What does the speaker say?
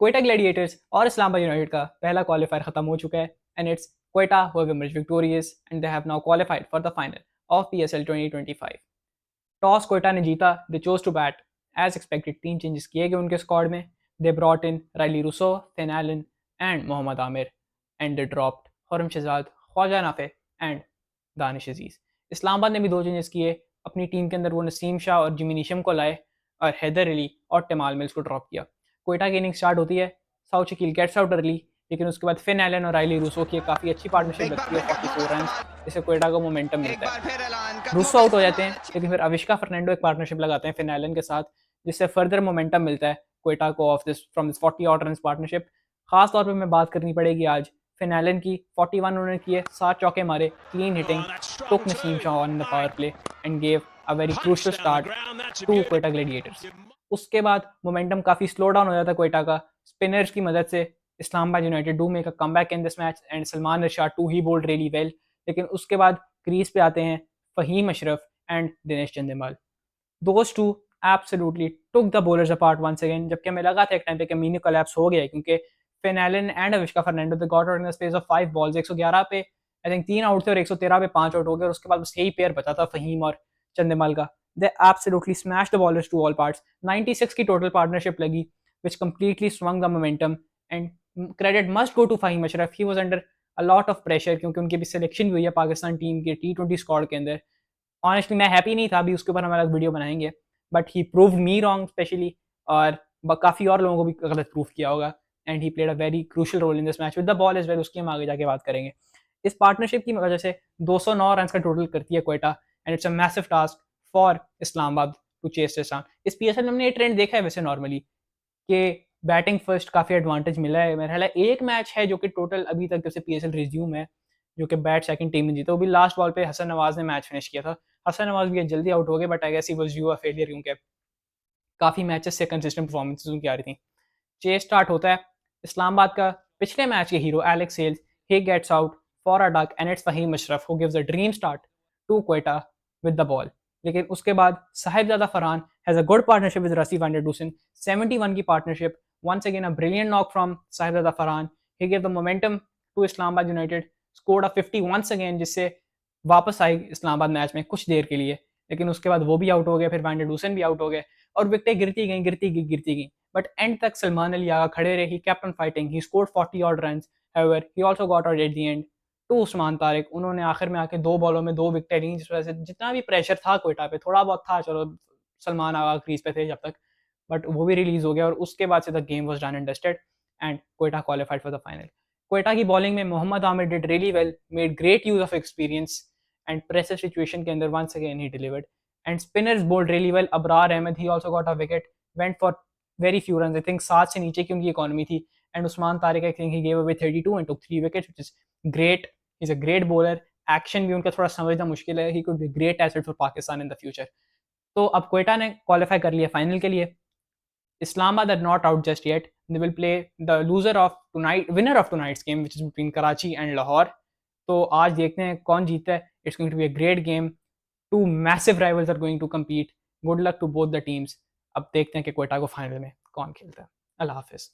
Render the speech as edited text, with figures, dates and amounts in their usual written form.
Quetta Gladiators और Islamabad United का पहला क्वालिफायर खत्म हो चुका है and it's Quetta who have emerged victorious and they have now qualified for the final of PSL 2025। Toss Quetta ने जीता, they chose to bat as expected. 3 changes किए गए उनके स्क्वाड में। They brought in Rilee Rossouw, Finn Allen and Mohammad Amir and they dropped Khurram Shahzad, Khawaja Nafay and Danish Aziz. Islamabad ने भी 2 changes किए अपनी टीम के अंदर। वो नसीम शाह और जिमी नीशम को लाए और हैदर अली और टिमाल मिल्स को ड्रॉप किया। क्वेटा की इनिंग स्टार्ट होती है, Saud Shakeel gets out early, लेकिन उसके बाद फिन एलन और राइली रूसो की काफ़ी अच्छी पार्टनरशिप लगती है, 44 रन, जिससे क्वेटा को मोमेंटम मिलता है। रूसो आउट हो जाते हैं, लेकिन फिर अविष्का फर्नांडो एक पार्टनरशिप लगाते हैं फिन एलन के साथ, जिससे फर्दर मोमेंटम मिलता है क्वेटा को off this from this 40 odd run partnership. खास तौर पे मैं बात करनी पड़ेगी आज फिन एलन की। 41 उन्होंने किए, 7 चौके मारे, clean hitting, took Naseem Shah on the power play and gave a very crucial start to Quetta Gladiators. उसके बाद मोमेंटम काफ़ी स्लो डाउन हो जाता है क्वेटा का। स्पिनर्स की मदद से Islamabad United do make a comeback in this match and Salman Irshad too he bowled really well. लेकिन उसके बाद क्रीज पे आते हैं Faheem Ashraf and Dinesh Chandimal. Those two absolutely took the bowlers apart once again, जबकि हमें लगा था एक टाइम पे कि मीनू कोलैप्स हो गया है, क्योंकि fin Allen and Avishka Fernando they got out in the space of 5 balls. 111 पे आई थिंक 3 आउट थे और 113 पे 5 आउट हो गए, और उसके बाद बस यही पेयर बचा था फहीम और चंदेमाल का। They absolutely smash the bowlers to all parts. 96 की टोटल पार्टनरशिप लगी which completely swung the momentum and credit must go to Faheem Ashraf. He was under a lot of pressure, क्योंकि उनकी भी सिलेक्शन भी हुई है पाकिस्तान टीम के T20 स्क्वाड के अंदर। ऑनेस्टली मैं हैप्पी नहीं था, अभी उसके ऊपर हम अलग वीडियो बनाएंगे, but he prove me wrong specially, और काफ़ी और लोगों को भी गलत प्रूव किया होगा। And he played a very crucial role in this match with the ball is well, उसकी हम आगे जाके बात करेंगे। इस पार्टनरशिप की वजह से 209 रन का टोटल करती है Quetta and it's a massive task for Islamabad to chase this down. इस पीएसएल में हमने ये ट्रेंड देखा है वैसे नॉर्मली कि बैटिंग फर्स्ट काफ़ी एडवांटेज मिला है। मेरा ख्याल है एक मैच है जो कि टोटल अभी तक जैसे पीएसएल रिज्यूम है, जो कि बैट सेकंड टीम ने जीता, वो भी लास्ट बॉल पे हसन नवाज ने मैच फिनिश किया था। हसन नवाज भी जल्दी आउट हो गए, but I guess he was due a failure, क्योंकि काफ़ी मैचेस से कंसिस्टेंट परफॉर्मेंसेज उनकी आ रही थी। चेस स्टार्ट होता है, इस्लामाबाद का पिछले मैच के hero Alex Hales, he gets out for a duck and it's Fahim Ashraf who gives a dream start to Quetta with the ball. लेकिन उसके बाद Sahibzada Farhan has a good partnership with Rassie van der Dussen. 71 की partnership, once again a brilliant knock from Sahibzada Farhan, he give the momentum to Islamabad United, scored a 50 once again, जिससे वापस आई Islamabad match में कुछ देर के लिए। लेकिन उसके बाद वो भी आउट हो गए, फिर वांडर डूसन भी आउट हो गए, और विकेटें गिरती गई। बट एंड तक सलमान अली आगा खड़े रहे, he kept on fighting, he scored 40 odd runs. However he also got out at the end to Usman Tariq. उन्होंने आखिर में आके 2 बॉलों में 2 विकेटें ली, जिस वजह से जितना भी प्रेशर था क्वेटा पे, थोड़ा बहुत था, चलो सलमान आगा क्रीज पे थे जब तक, बट वो भी रिलीज हो गया, और उसके बाद से the game was done and dusted and Quetta qualified for the final. Quetta की बॉलिंग में Mohammad Amir did really well, made great use of experience and pressure situation के अंदर once again he delivered. And spinners bowled really well. Abrar Ahmed, he also got a wicket, went for very few run, I think 7 से नीचे की उनकी economy थी। And Usman Tariq, I think he gave away 32 and took 3 wickets, which is great. He is a great bowler. Action भी उनका थोड़ा समझना मुश्किल है, he could be great asset for Pakistan in the future. तो अब क्वेटा ने क्वालिफाई कर लिया फाइनल के लिए। Islamabad are not out just yet. They will play the winner of tonight's game, which is between Karachi and Lahore. तो आज देखते हैं कौन जीतता है. It's going to be a great game. Two massive rivals are going to compete. Good luck to both the teams. अब देखते हैं कि क्वेटा को फाइनल में कौन खेलता है. अल्लाह हाफिज़.